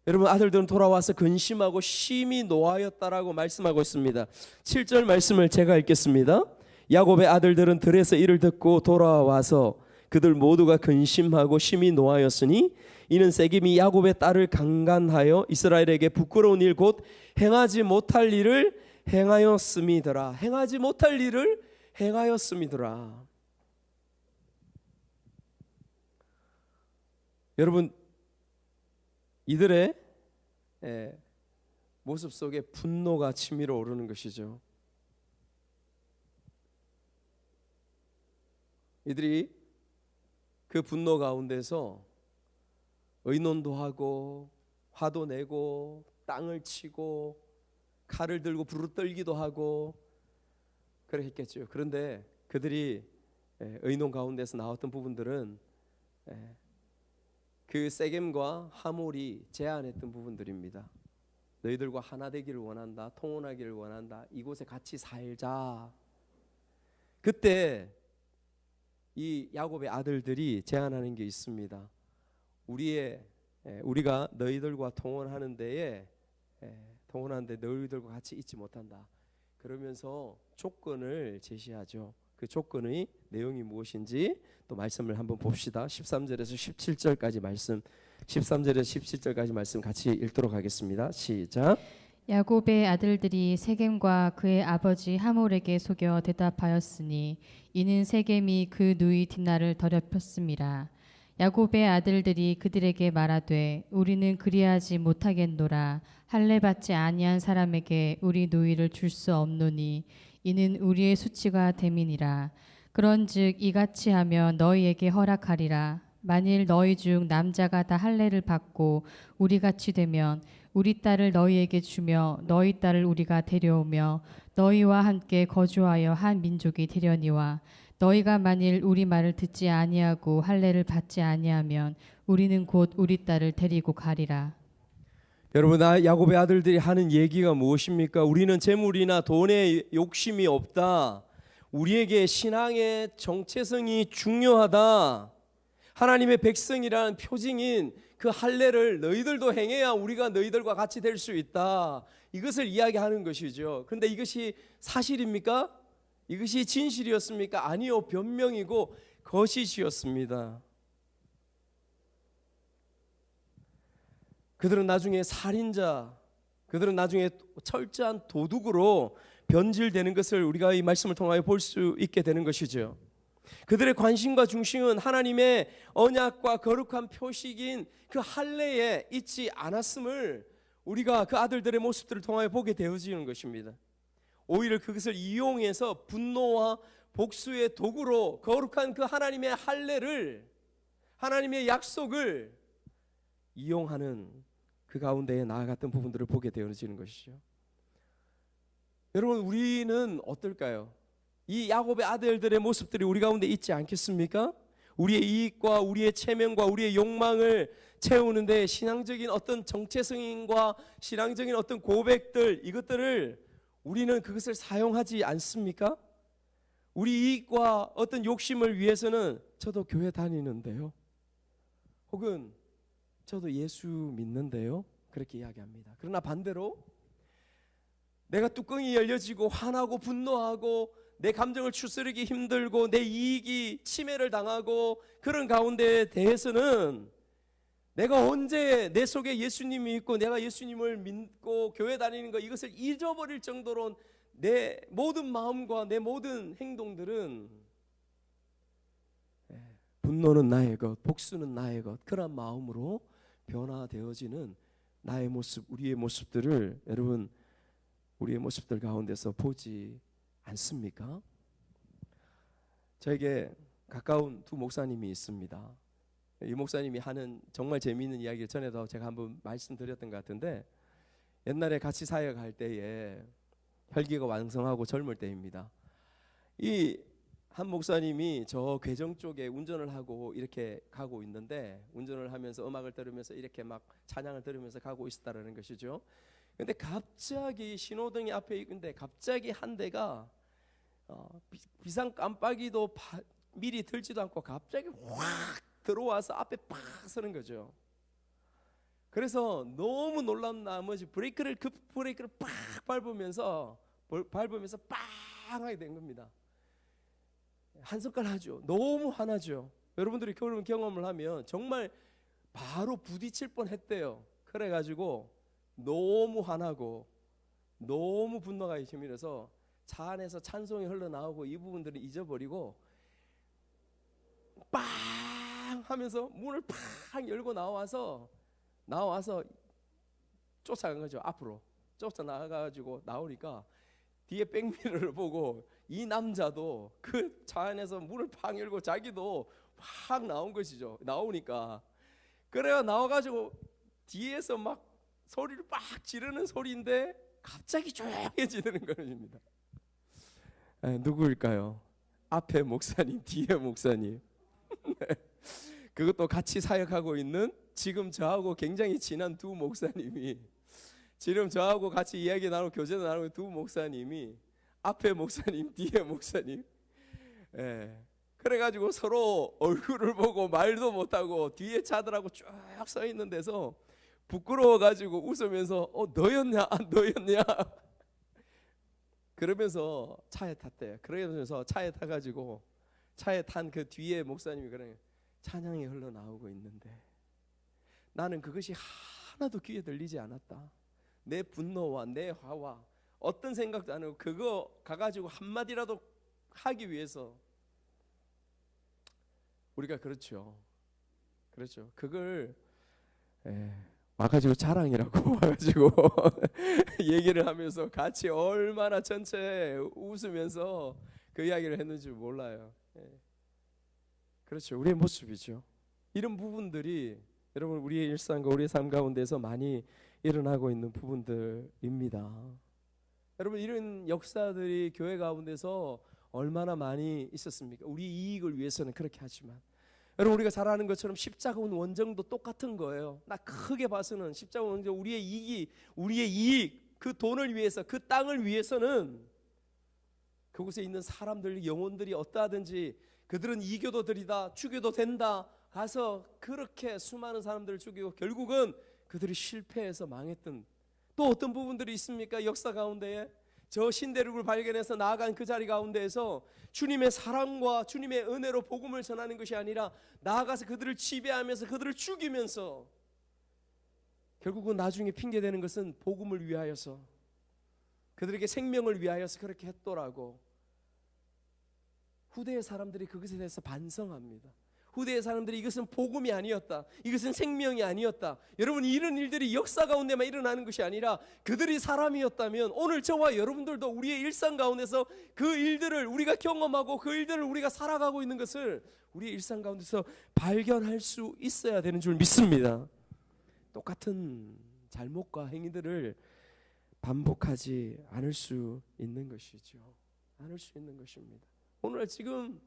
여러분, 아들들은 돌아와서 근심하고 심히 노하였다라고 말씀하고 있습니다. 7절 말씀을 제가 읽겠습니다. 야곱의 아들들은 들에서 이를 듣고 돌아와서 그들 모두가 근심하고 심히 노하였으니 이는 세겜이 야곱의 딸을 강간하여 이스라엘에게 부끄러운 일 곧 행하지 못할 일을 행하였음이더라. 행하지 못할 일을 행하였음이더라. 여러분, 이들의 모습 속에 분노가 치밀어 오르는 것이죠. 이들이 그 분노 가운데서 의논도 하고 화도 내고 땅을 치고 칼을 들고 부르떨기도 하고 그랬겠죠. 그런데 그들이 의논 가운데서 나왔던 부분들은 그 세겜과 하몰이 제안했던 부분들입니다. 너희들과 하나 되기를 원한다, 통혼하기를 원한다, 이곳에 같이 살자. 그때 이 야곱의 아들들이 제안하는 게 있습니다. 우리가 너희들과 통혼하는 데에 통혼하는데 너희들과 같이 있지 못한다. 그러면서 조건을 제시하죠. 그 조건의 내용이 무엇인지 또 말씀을 한번 봅시다. 13절에서 17절까지 말씀, 13절에서 17절까지 말씀 같이 읽도록 하겠습니다. 시작. 야곱의 아들들이 세겜과 그의 아버지 하몰에게 속여 대답하였으니 이는 세겜이 그 누이 딥나를 더럽혔음이라. 야곱의 아들들이 그들에게 말하되 우리는 그리하지 못하겠노라. 할례 받지 아니한 사람에게 우리 누이를 줄 수 없노니 이는 우리의 수치가 됨이니라. 그런즉 이같이 하면 너희에게 허락하리라. 만일 너희 중 남자가 다 할례를 받고 우리 같이 되면 우리 딸을 너희에게 주며 너희 딸을 우리가 데려오며 너희와 함께 거주하여 한 민족이 되려니와 너희가 만일 우리 말을 듣지 아니하고 할례를 받지 아니하면 우리는 곧 우리 딸을 데리고 가리라. 여러분, 야곱의 아들들이 하는 얘기가 무엇입니까? 우리는 재물이나 돈에 욕심이 없다. 우리에게 신앙의 정체성이 중요하다. 하나님의 백성이라는 표징인 그 할례를 너희들도 행해야 우리가 너희들과 같이 될 수 있다. 이것을 이야기하는 것이죠. 그런데 이것이 사실입니까? 이것이 진실이었습니까? 아니요, 변명이고 거짓이었습니다. 그들은 나중에 살인자, 그들은 나중에 철저한 도둑으로 변질되는 것을 우리가 이 말씀을 통하여 볼 수 있게 되는 것이죠. 그들의 관심과 중심은 하나님의 언약과 거룩한 표식인 그 할례에 있지 않았음을 우리가 그 아들들의 모습들을 통하여 보게 되어지는 것입니다. 오히려 그것을 이용해서 분노와 복수의 도구로 거룩한 그 하나님의 할례를, 하나님의 약속을 이용하는 그 가운데에 나아갔던 부분들을 보게 되어지는 것이죠. 여러분, 우리는 어떨까요? 이 야곱의 아들들의 모습들이 우리 가운데 있지 않겠습니까? 우리의 이익과 우리의 체면과 우리의 욕망을 채우는데 신앙적인 어떤 정체성과 신앙적인 어떤 고백들, 이것들을 우리는 그것을 사용하지 않습니까? 우리 이익과 어떤 욕심을 위해서는 저도 교회 다니는데요, 혹은 저도 예수 믿는데요, 그렇게 이야기합니다. 그러나 반대로 내가 뚜껑이 열려지고 화나고 분노하고 내 감정을 추스르기 힘들고 내 이익이 침해를 당하고 그런 가운데에 대해서는 내가 언제 내 속에 예수님이 있고 내가 예수님을 믿고 교회 다니는 것, 이것을 잊어버릴 정도로 내 모든 마음과 내 모든 행동들은 분노는 나의 것, 복수는 나의 것, 그런 마음으로 변화되어지는 나의 모습, 우리의 모습들을 여러분, 우리의 모습들 가운데서 보지 않습니까? 저에게 가까운 두 목사님이 있습니다. 이 목사님이 하는 정말 재미있는 이야기를 전에도 제가 한번 말씀드렸던 것 같은데, 옛날에 같이 사역할 때에 혈기가 왕성하고 젊을 때입니다. 이 한 목사님이 저 괴정 쪽에 운전을 하고 이렇게 가고 있는데, 운전을 하면서 음악을 들으면서 이렇게 막 찬양을 들으면서 가고 있었다라는 것이죠. 근데 갑자기 신호등이 앞에 있는데 갑자기 한 대가 비상 깜빡이도 미리 들지도 않고 갑자기 확 들어와서 앞에 팍 서는 거죠. 그래서 너무 놀란 나머지 급 브레이크를 팍 밟으면서 빵 하게 된 겁니다. 한석갈 하죠. 너무 화나죠. 여러분들이 그런 경험을 하면 정말 바로 부딪힐 뻔했대요. 그래가지고 너무 화나고 너무 분노가 치밀어서 차 안에서 찬송이 흘러나오고 이 부분들을 잊어버리고 빵 하면서 문을 팍 열고 나와서 쫓아간 거죠. 앞으로 쫓아나가가지고 나오니까 뒤에 백미러를 보고 이 남자도 그 차 안에서 문을 팍 열고 자기도 확 나온 것이죠. 나오니까 그래야 나와가지고 뒤에서 막 소리를 막 지르는 소리인데 갑자기 조용해지는 것입니다. 누구일까요? 앞에 목사님, 뒤에 목사님. 그것도 같이 사역하고 있는 지금 저하고 굉장히 친한 두 목사님이, 지금 저하고 같이 이야기 나누고 교제도 나누고 두 목사님이, 앞에 목사님, 뒤에 목사님. 그래가지고 서로 얼굴을 보고 말도 못하고 뒤에 차들하고 쭉 서 있는 데서 부끄러워가지고 웃으면서 너였냐 안 너였냐 그러면서 차에 탔대요. 그러면서 차에 타가지고 차에 탄 그 뒤에 목사님이 그래, 찬양이 흘러나오고 있는데 나는 그것이 하나도 귀에 들리지 않았다. 내 분노와 내 화와 어떤 생각도 안 하고 그거 가가지고 한마디라도 하기 위해서 우리가 그렇죠. 그걸 와가지고 자랑이라고 와가지고 얘기를 하면서 같이 얼마나 전체 웃으면서 그 이야기를 했는지 몰라요. 그렇죠. 우리의 모습이죠. 이런 부분들이 여러분 우리의 일상과 우리의 삶 가운데서 많이 일어나고 있는 부분들입니다. 여러분 이런 역사들이 교회 가운데서 얼마나 많이 있었습니까? 우리 이익을 위해서는 그렇게 하지만 여러분 우리가 잘 아는 것처럼 십자가 원정도 똑같은 거예요. 나 크게 봐서는 십자가 원정 우리의 이익 그 돈을 위해서 그 땅을 위해서는 그곳에 있는 사람들 영혼들이 어떠하든지 그들은 이교도 들이다 죽여도 된다 가서 그렇게 수많은 사람들을 죽이고 결국은 그들이 실패해서 망했던 또 어떤 부분들이 있습니까? 역사 가운데에 저 신대륙을 발견해서 나아간 그 자리 가운데에서 주님의 사랑과 주님의 은혜로 복음을 전하는 것이 아니라 나아가서 그들을 지배하면서 그들을 죽이면서 결국은 나중에 핑계대는 것은 복음을 위하여서 그들에게 생명을 위하여서 그렇게 했더라고. 후대의 사람들이 그것에 대해서 반성합니다. 후대의 사람들이 이것은 복음이 아니었다. 이것은 생명이 아니었다. 여러분 이런 일들이 역사 가운데만 일어나는 것이 아니라 그들이 사람이었다면 오늘 저와 여러분들도 우리의 일상 가운데서 그 일들을 우리가 경험하고 그 일들을 우리가 살아가고 있는 것을 우리의 일상 가운데서 발견할 수 있어야 되는 줄 믿습니다. 똑같은 잘못과 행위들을 반복하지 않을 수 있는 것이죠. 않을 수 있는 것입니다. 오늘 지금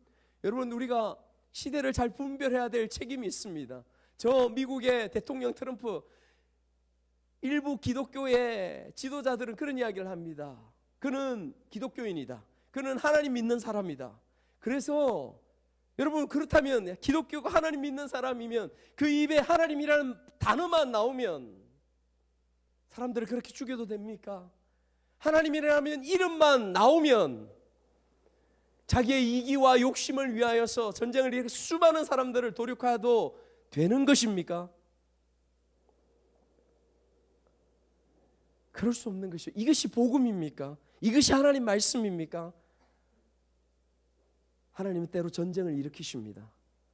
여러분 우리가 시대를 잘 분별해야 될 책임이 있습니다. 저 미국의 대통령 트럼프 일부 기독교의 지도자들은 그런 이야기를 합니다. 그는 기독교인이다. 그는 하나님 믿는 사람이다. 그래서 여러분 그렇다면 기독교가 하나님 믿는 사람이면 그 입에 하나님이라는 단어만 나오면 사람들을 그렇게 죽여도 됩니까? 하나님이라면 이름만 나오면 자기의 이기와 욕심을 위하여서 전쟁을 이렇게 수많은 사람들을 도륙해도 되는 것입니까? 그럴 수 없는 것이죠. 이것이 복음입니까? 이것이 하나님 말씀입니까? 하나님은 때로 전쟁을 일으키십니다.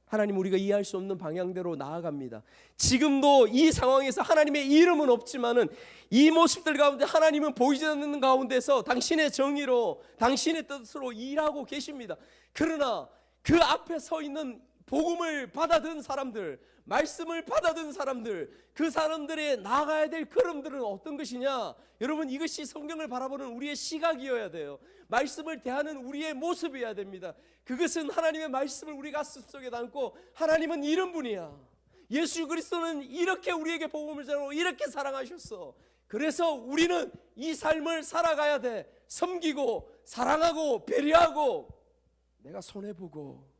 하나님 우리가 이해할 수 없는 방향대로 나아갑니다. 지금도 이 상황에서 하나님의 이름은 없지만은 이 모습들 가운데 하나님은 보이지 않는 가운데서 당신의 정의로 당신의 뜻으로 일하고 계십니다. 그러나 그 앞에 서 있는 복음을 받아든 사람들, 말씀을 받아든 사람들, 그 사람들의 나아가야 될 걸음들은 어떤 것이냐? 여러분 이것이 성경을 바라보는 우리의 시각이어야 돼요. 말씀을 대하는 우리의 모습이어야 됩니다. 그것은 하나님의 말씀을 우리 가슴 속에 담고 하나님은 이런 분이야. 예수 그리스도는 이렇게 우리에게 복음을 전하고 이렇게 사랑하셨어. 그래서 우리는 이 삶을 살아가야 돼. 섬기고 사랑하고 배려하고 내가 손해보고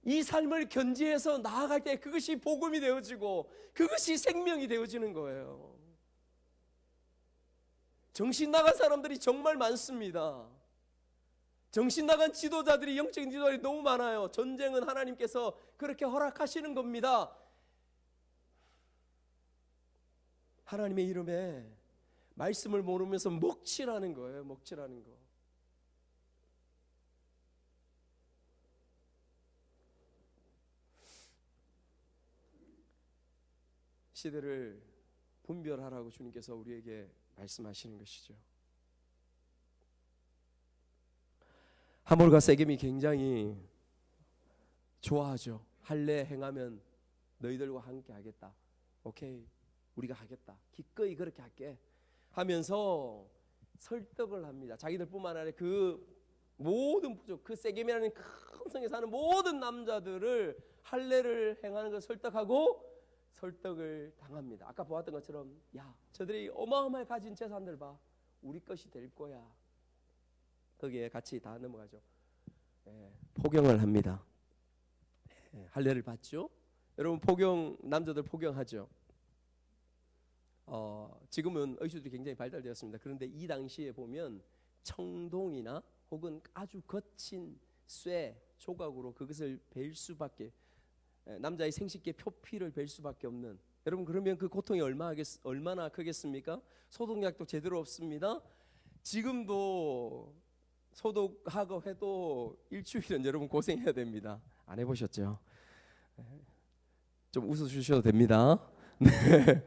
이 삶을 견지해서 나아갈 때 그것이 복음이 되어지고 그것이 생명이 되어지는 거예요. 정신 나간 사람들이 정말 많습니다. 정신 나간 지도자들이 영적인 지도자들이 너무 많아요. 전쟁은 하나님께서 그렇게 허락하시는 겁니다. 하나님의 이름에 말씀을 모르면서 먹칠하는 거예요. 먹칠하는 거. 시대를 분별하라고 주님께서 우리에게 말씀하시는 것이죠. 하몰과 세겜이 굉장히 좋아하죠. 할례 행하면 너희들과 함께 하겠다. 오케이, 우리가 하겠다. 기꺼이 그렇게 할게 하면서 설득을 합니다. 자기들뿐만 아니라 그 모든 부족, 그 세겜이라는 큰 성에 사는 모든 남자들을 할례를 행하는 것을 설득하고 설득을 당합니다. 아까 보았던 것처럼 야, 저들이 어마어마하게 가진 재산들 봐. 우리 것이 될 거야. 거기에 같이 다 넘어가죠. 포경을 합니다. 할례를 받죠. 여러분 남자들 포경하죠. 지금은 의술이 굉장히 발달되었습니다. 그런데 이 당시에 보면 청동이나 혹은 아주 거친 쇠 조각으로 그것을 벨 수밖에, 남자의 생식기의 표피를 벨 수밖에 없는, 여러분 그러면 그 고통이 얼마나 크겠습니까? 소독약도 제대로 없습니다. 지금도 소독하고 해도 일주일은 여러분 고생해야 됩니다. 안 해보셨죠? 좀 웃어주셔도 됩니다. 네.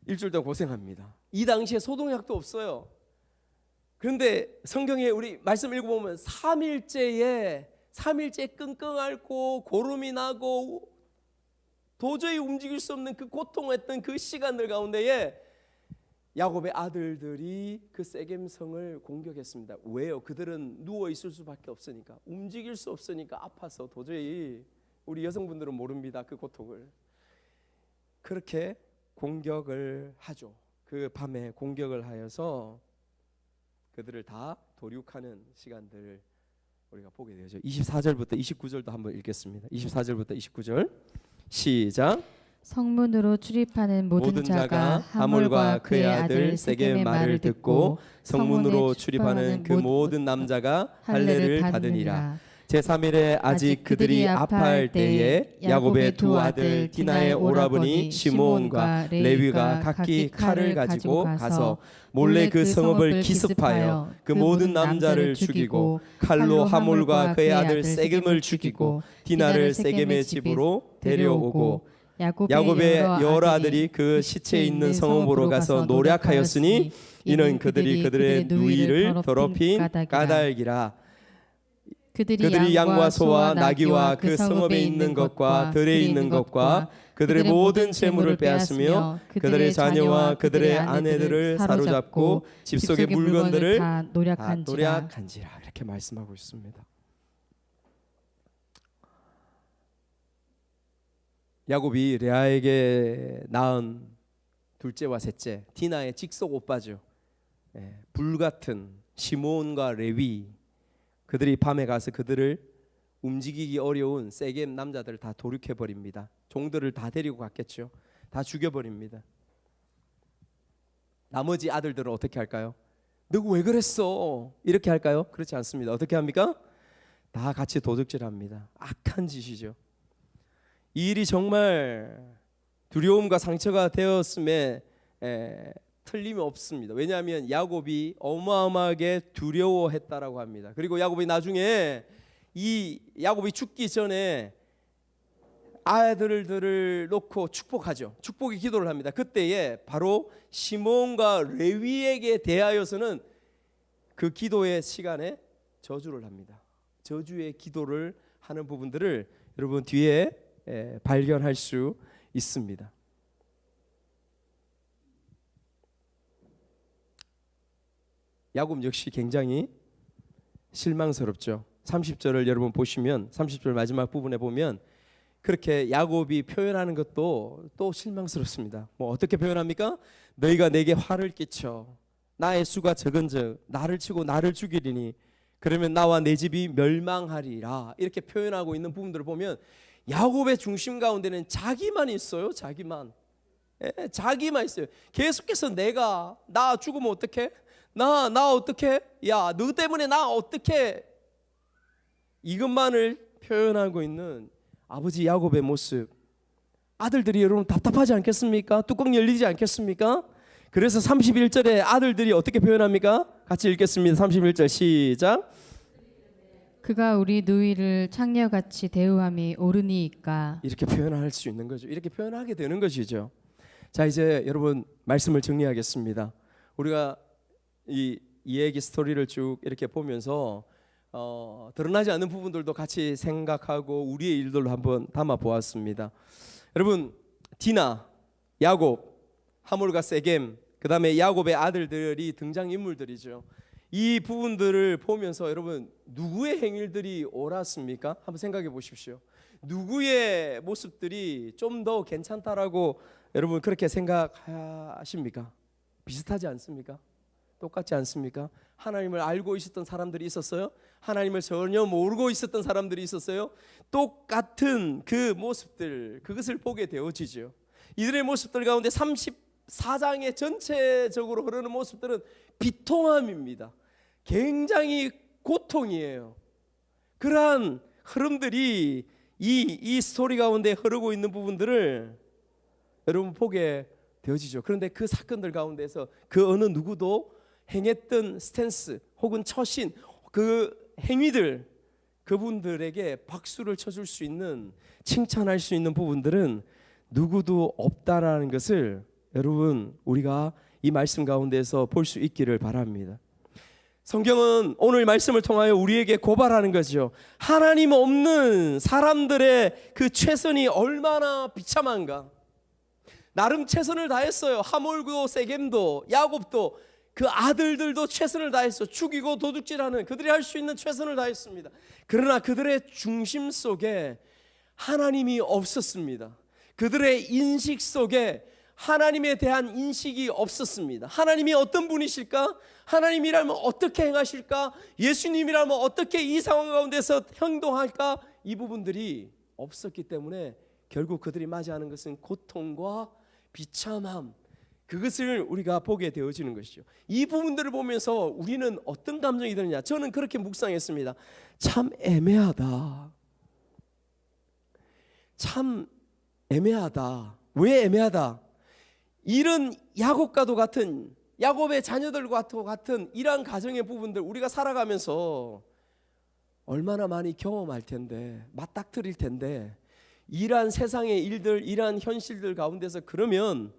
일주일 동안 고생합니다. 이 당시에 소독약도 없어요. 그런데 성경에 우리 말씀 읽어보면 3일째에 끙끙 앓고 고름이 나고 도저히 움직일 수 없는 그 고통했던 그 시간들 가운데에 야곱의 아들들이 그 세겜성을 공격했습니다. 왜요? 그들은 누워 있을 수밖에 없으니까, 움직일 수 없으니까, 아파서 도저히. 우리 여성분들은 모릅니다, 그 고통을. 그렇게 공격을 하죠. 그 밤에 공격을 하여서 그들을 다 도륙하는 시간들을 우리가 보게 되죠. 24절부터 29절도 한번 읽겠습니다. 24절부터 29절 시작. 성문으로 출입하는 모든 자가 하몰과 그의 아들 세겜의 말을 듣고 성문으로 출입하는 그 모든 남자가 할례를 받으니라. 제3일에 아직 그들이 아파할 때에 야곱의 두 아들 디나의 오라버니 시므온과 레위가 각기 칼을 가지고 가서 몰래 그 성읍을 기습하여 그 모든 남자를 죽이고 칼로 하몰과 그의 아들 세겜을 죽이고 디나를 세겜의 집으로 데려오고 야곱의 여러 아들이 그 시체 있는 성읍으로 가서 노략하였으니 이는 그들이 그들의 누이를 더럽힌 까닭이라. 그들이 양과 소와 나귀와 그 성읍에 있는 것과 들에 있는 것과 그들의 모든 재물을 빼앗으며 그들의 자녀와 그들의 아내들을 사로잡고 집 속의 물건들을 다 노략한지라. 이렇게 말씀하고 있습니다. 야곱이 레아에게 낳은 둘째와 셋째 디나의 직속 오빠죠. 불같은 시므온과 레위, 그들이 밤에 가서 그들을 움직이기 어려운 세겜 남자들을 다 도륙해 버립니다. 종들을 다 데리고 갔겠죠. 다 죽여버립니다. 나머지 아들들은 어떻게 할까요? 너가 왜 그랬어? 이렇게 할까요? 그렇지 않습니다. 어떻게 합니까? 다 같이 도둑질합니다. 악한 짓이죠. 이 일이 정말 두려움과 상처가 되었음에 틀림이 없습니다. 왜냐하면 야곱이 어마어마하게 두려워했다라고 합니다. 그리고 야곱이 나중에 이 야곱이 죽기 전에 아들들을 놓고 축복하죠. 축복의 기도를 합니다. 그때에 바로 시몬과 레위에게 대하여서는 그 기도의 시간에 저주를 합니다. 저주의 기도를 하는 부분들을 여러분 뒤에 발견할 수 있습니다. 야곱 역시 굉장히 실망스럽죠. 30절을 여러분 보시면 30절 마지막 부분에 보면 그렇게 야곱이 표현하는 것도 또 실망스럽습니다. 뭐 어떻게 표현합니까? 너희가 내게 화를 끼쳐 나의 수가 적은즉 나를 치고 나를 죽이리니 그러면 나와 내 집이 멸망하리라. 이렇게 표현하고 있는 부분들을 보면 야곱의 중심 가운데는 자기만 있어요. 자기만 있어요. 계속해서 나 죽으면 어떡해? 나 어떡해? 야, 너 때문에 나 어떡해? 이것만을 표현하고 있는 아버지 야곱의 모습. 아들들이 여러분 답답하지 않겠습니까? 뚜껑 열리지 않겠습니까? 그래서 31절에 아들들이 어떻게 표현합니까? 같이 읽겠습니다. 31절 시작. 그가 우리 누이를 창녀같이 대우함이 옳으니까. 이렇게 표현할 수 있는 거죠. 이렇게 표현하게 되는 것이죠. 자, 이제 여러분 말씀을 정리하겠습니다. 우리가 이 얘기 스토리를 쭉 이렇게 보면서 드러나지 않는 부분들도 같이 생각하고 우리의 일들로 한번 담아 보았습니다. 여러분 디나, 야곱, 하몰과 세겜, 그 다음에 야곱의 아들들이 등장인물들이죠. 이 부분들을 보면서 여러분 누구의 행위들이 옳았습니까? 한번 생각해 보십시오. 누구의 모습들이 좀 더 괜찮다라고 여러분 그렇게 생각하십니까? 비슷하지 않습니까? 똑같지 않습니까? 하나님을 알고 있었던 사람들이 있었어요. 하나님을 전혀 모르고 있었던 사람들이 있었어요. 똑같은 그 모습들, 그것을 보게 되어지죠. 이들의 모습들 가운데 34장의 전체적으로 흐르는 모습들은 비통함입니다. 굉장히 고통이에요. 그러한 흐름들이 이 스토리 가운데 흐르고 있는 부분들을 여러분 보게 되어지죠. 그런데 그 사건들 가운데서 그 어느 누구도 행했던 스탠스 혹은 처신, 그 행위들, 그분들에게 박수를 쳐줄 수 있는, 칭찬할 수 있는 부분들은 누구도 없다라는 것을 여러분 우리가 이 말씀 가운데서 볼 수 있기를 바랍니다. 성경은 오늘 말씀을 통하여 우리에게 고발하는 거죠. 하나님 없는 사람들의 그 최선이 얼마나 비참한가. 나름 최선을 다했어요. 하몰도 세겜도 야곱도 그 아들들도 최선을 다했어. 죽이고 도둑질하는 그들이 할 수 있는 최선을 다했습니다. 그러나 그들의 중심 속에 하나님이 없었습니다. 그들의 인식 속에 하나님에 대한 인식이 없었습니다. 하나님이 어떤 분이실까? 하나님이라면 어떻게 행하실까? 예수님이라면 어떻게 이 상황 가운데서 행동할까? 이 부분들이 없었기 때문에 결국 그들이 맞이하는 것은 고통과 비참함, 그것을 우리가 보게 되어지는 것이죠. 이 부분들을 보면서 우리는 어떤 감정이 드느냐? 저는 그렇게 묵상했습니다. 참 애매하다. 참 애매하다. 왜 애매하다? 이런 야곱과도 같은, 야곱의 자녀들과 같은 이러한 가정의 부분들 우리가 살아가면서 얼마나 많이 경험할 텐데, 맞닥뜨릴 텐데, 이러한 세상의 일들, 이러한 현실들 가운데서 그러면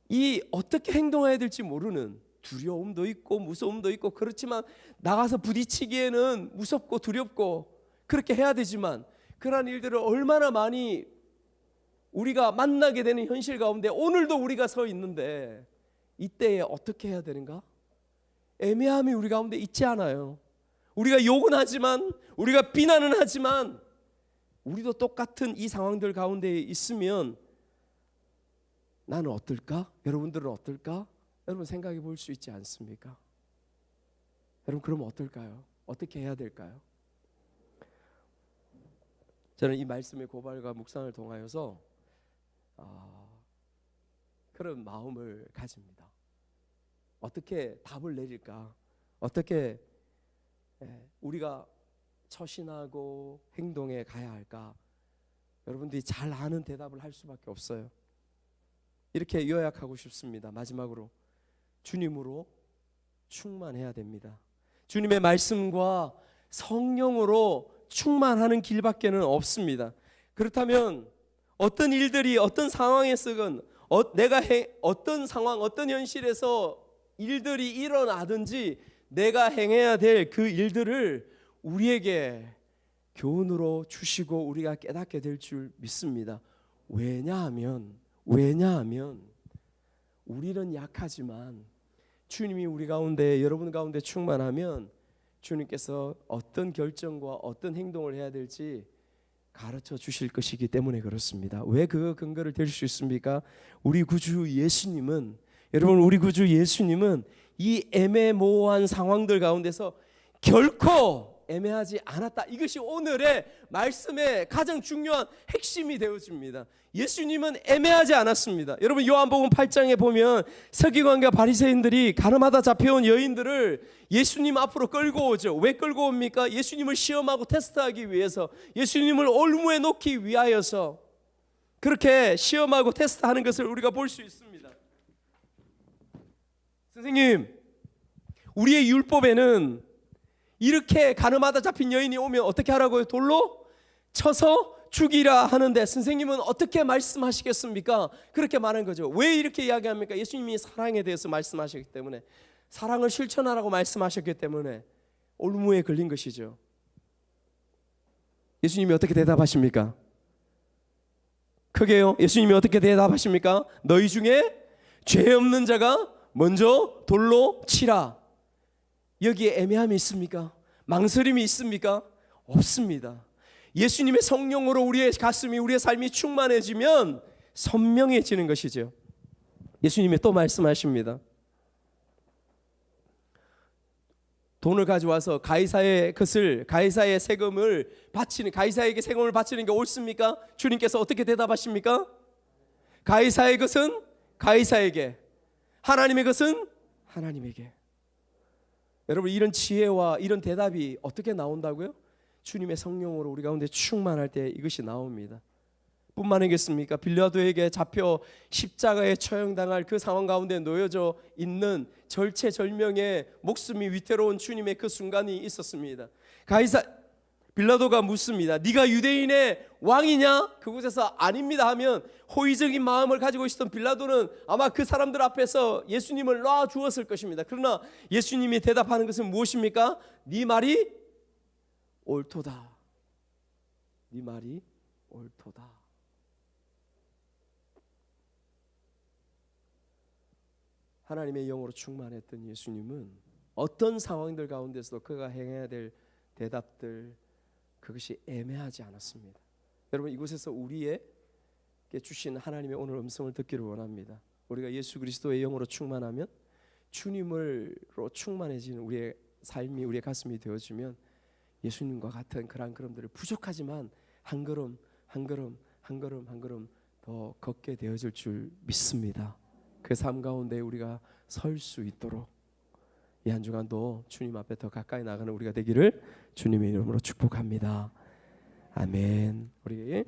이 어떻게 행동해야 될지 모르는 두려움도 있고 무서움도 있고, 그렇지만 나가서 부딪히기에는 무섭고 두렵고 그렇게 해야 되지만, 그러한 일들을 얼마나 많이 우리가 만나게 되는 현실 가운데 오늘도 우리가 서 있는데, 이때에 어떻게 해야 되는가? 애매함이 우리 가운데 있지 않아요. 우리가 욕은 하지만, 우리가 비난은 하지만, 우리도 똑같은 이 상황들 가운데 있으면 나는 어떨까? 여러분들은 어떨까? 여러분 생각해 볼 수 있지 않습니까? 여러분 그러면 어떨까요? 어떻게 해야 될까요? 저는 이 말씀의 고발과 묵상을 통하여서 그런 마음을 가집니다. 어떻게 답을 내릴까? 어떻게 우리가 처신하고 행동해 가야 할까? 여러분들이 잘 아는 대답을 할 수밖에 없어요. 이렇게 요약하고 싶습니다. 마지막으로 주님으로 충만해야 됩니다. 주님의 말씀과 성령으로 충만하는 길밖에는 없습니다. 그렇다면 어떤 일들이 어떤 상황에서건 내가 어떤 상황, 어떤 현실에서 일들이 일어나든지 내가 행해야 될 그 일들을 우리에게 교훈으로 주시고 우리가 깨닫게 될 줄 믿습니다. 왜냐하면 우리는 약하지만 주님이 우리 가운데, 여러분 가운데 충만하면 주님께서 어떤 결정과 어떤 행동을 해야 될지 가르쳐 주실 것이기 때문에 그렇습니다. 왜 그 근거를 댈 수 있습니까? 우리 구주 예수님은, 여러분 우리 구주 예수님은 이 애매모호한 상황들 가운데서 결코 애매하지 않았다. 이것이 오늘의 말씀의 가장 중요한 핵심이 되어집니다. 예수님은 애매하지 않았습니다. 여러분 요한복음 8장에 보면 서기관과 바리새인들이 가늠하다 잡혀온 여인들을 예수님 앞으로 끌고 오죠. 왜 끌고 옵니까? 예수님을 시험하고 테스트하기 위해서, 예수님을 올무에 놓기 위하여서 그렇게 시험하고 테스트하는 것을 우리가 볼 수 있습니다. 선생님, 우리의 율법에는 이렇게 가늠하다 잡힌 여인이 오면 어떻게 하라고요? 돌로 쳐서 죽이라 하는데 선생님은 어떻게 말씀하시겠습니까? 그렇게 말한 거죠. 왜 이렇게 이야기합니까? 예수님이 사랑에 대해서 말씀하셨기 때문에, 사랑을 실천하라고 말씀하셨기 때문에 올무에 걸린 것이죠. 예수님이 어떻게 대답하십니까? 크게요. 예수님이 어떻게 대답하십니까? 너희 중에 죄 없는 자가 먼저 돌로 치라. 여기에 애매함이 있습니까? 망설임이 있습니까? 없습니다. 예수님의 성령으로 우리의 가슴이, 우리의 삶이 충만해지면 선명해지는 것이죠. 예수님이 또 말씀하십니다. 돈을 가져와서 가이사의 것을, 가이사의 세금을 바치는, 가이사에게 세금을 바치는 게 옳습니까? 주님께서 어떻게 대답하십니까? 가이사의 것은 가이사에게, 하나님의 것은 하나님에게. 여러분, 이런 지혜와 이런 대답이 어떻게 나온다고요? 주님의 성령으로 우리 가운데 충만할 때 이것이 나옵니다. 뿐만 아니겠습니까? 빌라도에게 잡혀 십자가에 처형당할 그 상황 가운데 놓여져 있는 절체절명의 목숨이 위태로운 주님의 그 순간이 있었습니다. 빌라도가 묻습니다. 네가 유대인의 왕이냐? 그곳에서 아닙니다 하면 호의적인 마음을 가지고 있었던 빌라도는 아마 그 사람들 앞에서 예수님을 놔 주었을 것입니다. 그러나 예수님이 대답하는 것은 무엇입니까? 네 말이 옳도다. 네 말이 옳도다. 하나님의 영으로 충만했던 예수님은 어떤 상황들 가운데서도 그가 행해야 될 대답들, 그것이 애매하지 않았습니다. 여러분, 이곳에서 우리에게 주신 하나님의 오늘 음성을 듣기를 원합니다. 우리가 예수 그리스도의 영으로 충만하면, 주님으로 충만해지는 우리의 삶이, 우리의 가슴이 되어지면 예수님과 같은 그러한 걸음들을 부족하지만 한 걸음 한 걸음 한 걸음 한 걸음 더 걷게 되어질 줄 믿습니다. 그 삶 가운데 우리가 설 수 있도록 이 한 주간도 주님 앞에 더 가까이 나가는 우리가 되기를 주님의 이름으로 축복합니다. 아멘. 우리